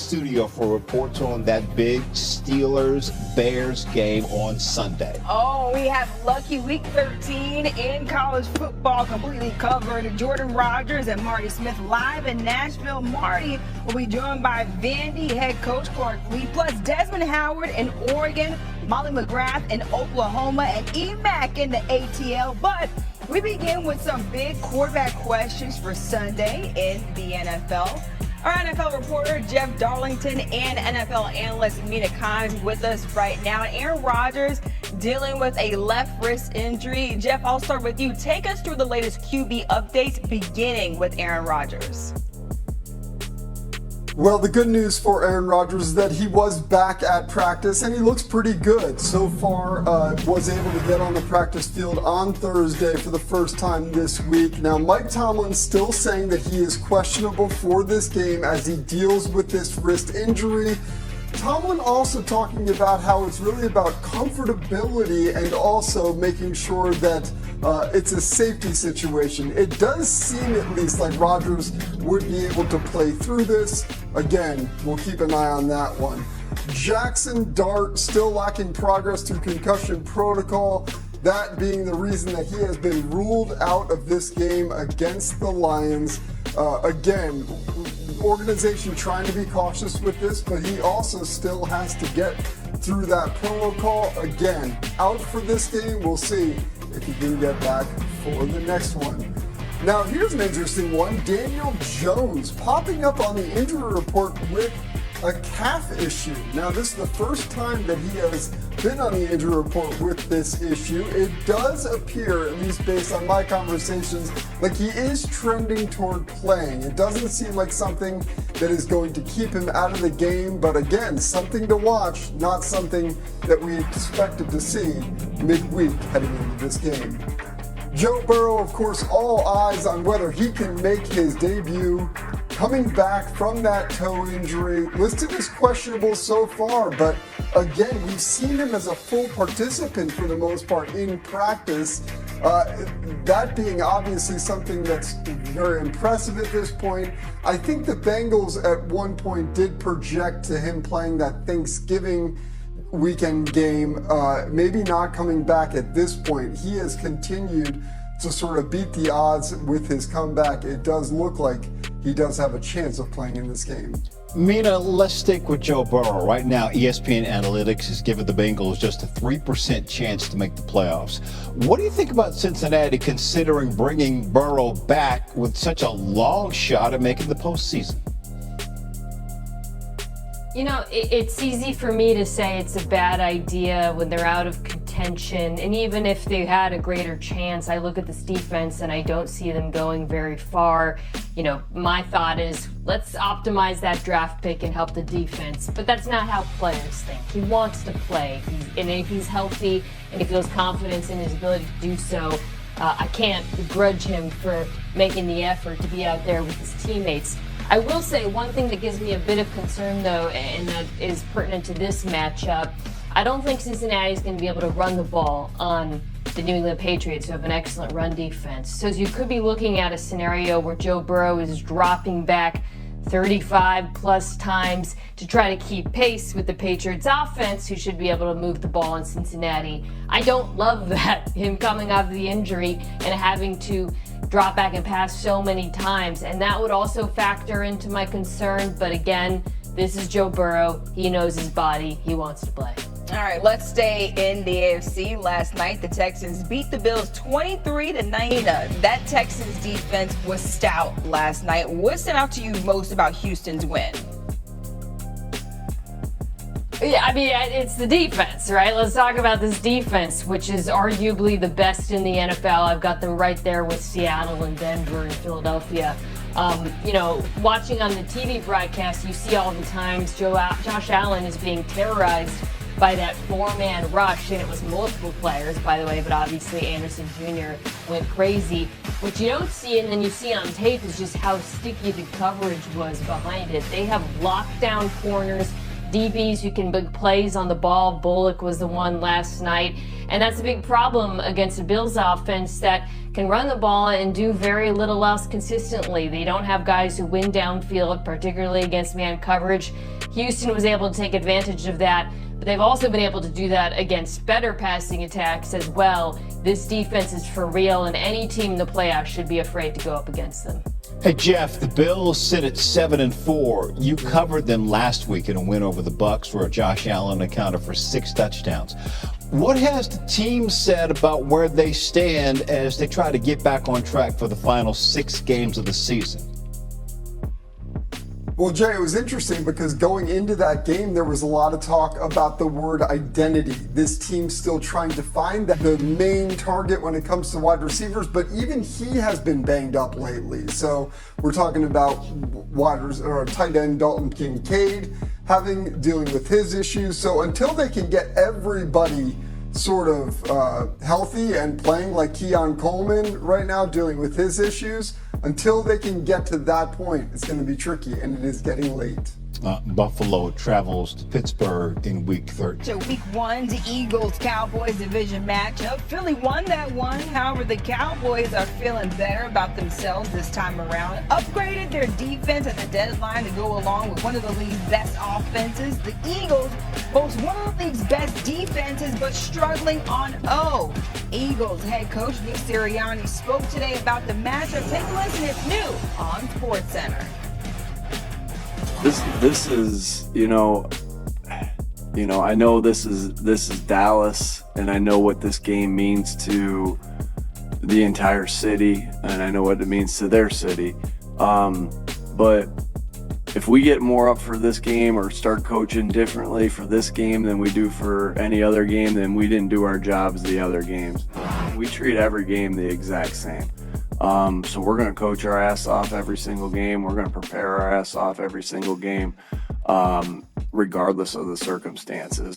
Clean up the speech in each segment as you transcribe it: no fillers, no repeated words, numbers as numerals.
studio for reports on that big Steelers-Bears game on Sunday. Oh, we have lucky Week 13 in college football completely covered. Jordan Rogers and Marty Smith live in Nashville. Marty will be joined by Vandy head coach Clark Lee, plus Desmond Howard in Oregon, Molly McGrath in Oklahoma, and EMAC in the ATL. But we begin with some big quarterback questions for Sunday in the NFL. Our NFL reporter Jeff Darlington and NFL analyst Mina Khan is with us right now. And Aaron Rodgers dealing with a left wrist injury. Jeff, I'll start with you. Take us through the latest QB updates, beginning with Aaron Rodgers. Well, the good news for Aaron Rodgers is that he was back at practice and he looks pretty good. So far, was able to get on the practice field on Thursday for the first time this week. Now, Mike Tomlin's still saying that he is questionable for this game as he deals with this wrist injury. Tomlin also talking about how it's really about comfortability and also making sure that it's a safety situation. It does seem at least like Rodgers would be able to play through this. Again, we'll keep an eye on that one. Jackson Dart still lacking progress through concussion protocol. That being the reason that he has been ruled out of this game against the Lions. Again, organization trying to be cautious with this, but he also still has to get through that protocol. Again, out for this game. We'll see if he can get back for the next one. Now, here's an interesting one. Daniel Jones popping up on the injury report with a calf issue. Now, this is the first time that he has been on the injury report with this issue. It does appear, at least based on my conversations, like he is trending toward playing. It doesn't seem like something that is going to keep him out of the game, but again, something to watch, not something that we expected to see midweek heading into this game. Joe Burrow, of course, all eyes on whether he can make his debut. Coming back from that toe injury, listed as questionable so far, but again, we've seen him as a full participant for the most part in practice. That being obviously something that's very impressive at this point. I think the Bengals at one point did project to him playing that Thanksgiving weekend game, maybe not coming back at this point. He has continued to sort of beat the odds with his comeback. It does look like he does have a chance of playing in this game. Mina, let's stick with Joe Burrow. Right now, ESPN Analytics has given the Bengals just a 3% chance to make the playoffs. What do you think about Cincinnati considering bringing Burrow back with such a long shot at making the postseason? You know, it's easy for me to say it's a bad idea when they're out of contention. And even if they had a greater chance, I look at this defense and I don't see them going very far. You know, my thought is let's optimize that draft pick and help the defense. But that's not how players think. He wants to play. And if he's healthy and he feels confidence in his ability to do so, I can't begrudge him for making the effort to be out there with his teammates. I will say one thing that gives me a bit of concern, though, and that is pertinent to this matchup. I don't think Cincinnati is going to be able to run the ball on the New England Patriots, who have an excellent run defense. So you could be looking at a scenario where Joe Burrow is dropping back 35 plus times to try to keep pace with the Patriots offense, who should be able to move the ball in Cincinnati. I don't love that, him coming off the injury and having to drop back and pass so many times, and that would also factor into my concern. But again, this is Joe Burrow. He knows his body. He wants to play. All right, let's stay in the AFC. Last night, the Texans beat the Bills 23-9. That Texans defense was stout last night. What stood out to you most about Houston's win? Yeah, I mean, it's the defense, right? Let's talk about this defense, which is arguably the best in the NFL. I've got them right there with Seattle and Denver and Philadelphia. You know, watching on the TV broadcast, you see all the times Josh Allen is being terrorized by that four-man rush, and it was multiple players, by the way, but obviously Anderson Jr. went crazy. What you don't see, and then you see on tape, is just how sticky the coverage was behind it. They have lockdown corners. DBs who can big plays on the ball. Bullock was the one last night. And that's a big problem against the Bills offense that can run the ball and do very little else consistently. They don't have guys who win downfield, particularly against man coverage. Houston was able to take advantage of that, but they've also been able to do that against better passing attacks as well. This defense is for real, and any team in the playoffs should be afraid to go up against them. Hey, Jeff, the Bills sit at 7-4. You covered them last week in a win over the Bucs where Josh Allen accounted for 6 touchdowns. What has the team said about where they stand as they try to get back on track for the final 6 games of the season? Well, Jay, it was interesting because going into that game, there was a lot of talk about the word identity. This team's still trying to find the main target when it comes to wide receivers, but even he has been banged up lately. So we're talking about tight end Dalton Kincaid dealing with his issues. So until they can get everybody sort of healthy and playing like Keon Coleman right now, dealing with his issues, until they can get to that point, it's going to be tricky, and it is getting late. Buffalo travels to Pittsburgh in Week 13. So Week 1, the Eagles-Cowboys division matchup. Philly won that one. However, the Cowboys are feeling better about themselves this time around. Upgraded their defense at the deadline to go along with one of the league's best offenses. The Eagles boast one of the league's best defenses, but struggling on O. Eagles head coach Nick Sirianni spoke today about the matchup. Take a listen. It's new on SportsCenter. This is, I know this is Dallas, and I know what this game means to the entire city, and I know what it means to their city. But if we get more up for this game or start coaching differently for this game than we do for any other game, then we didn't do our jobs the other games. We treat every game the exact same. So we're going to coach our ass off every single game. We're going to prepare our ass off every single game, regardless of the circumstances.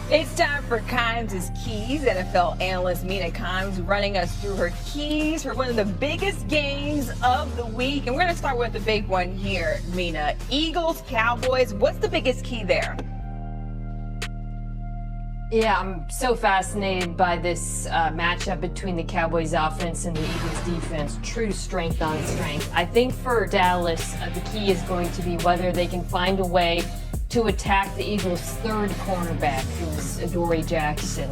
It's time for Kimes' Keys. NFL analyst Mina Kimes running us through her keys for one of the biggest games of the week. And we're going to start with the big one here, Mina. Eagles, Cowboys, what's the biggest key there? Yeah, I'm so fascinated by this matchup between the Cowboys offense and the Eagles defense. True strength on strength. I think for Dallas, the key is going to be whether they can find a way to attack the Eagles' third cornerback, who's Adoree Jackson.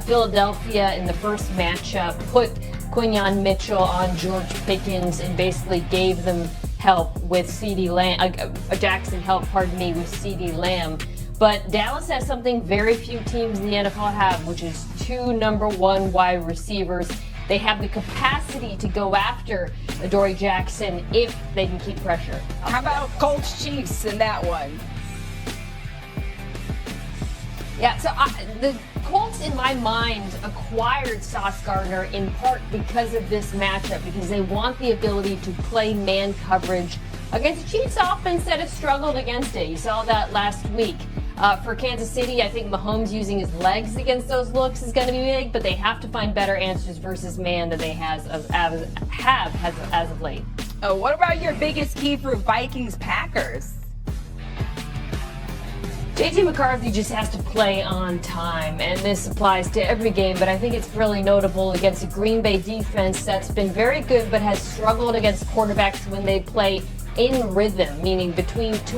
Philadelphia in the first matchup put Quinyon Mitchell on George Pickens and basically gave them help with CeeDee Lamb. Jackson help, with CeeDee Lamb. But Dallas has something very few teams in the NFL have, which is 2 number 1 wide receivers. They have the capacity to go after Adoree Jackson if they can keep pressure. How about Colts Chiefs in that one? Yeah, so the Colts, in my mind, acquired Sauce Gardner in part because of this matchup, because they want the ability to play man coverage against a Chiefs offense that has struggled against it. You saw that last week. For Kansas City, I think Mahomes using his legs against those looks is going to be big, but they have to find better answers versus man than they have as of late. What about your biggest key for Vikings-Packers? JT McCarthy just has to play on time, and this applies to every game, but I think it's really notable against a Green Bay defense that's been very good but has struggled against quarterbacks when they play in rhythm, meaning between 2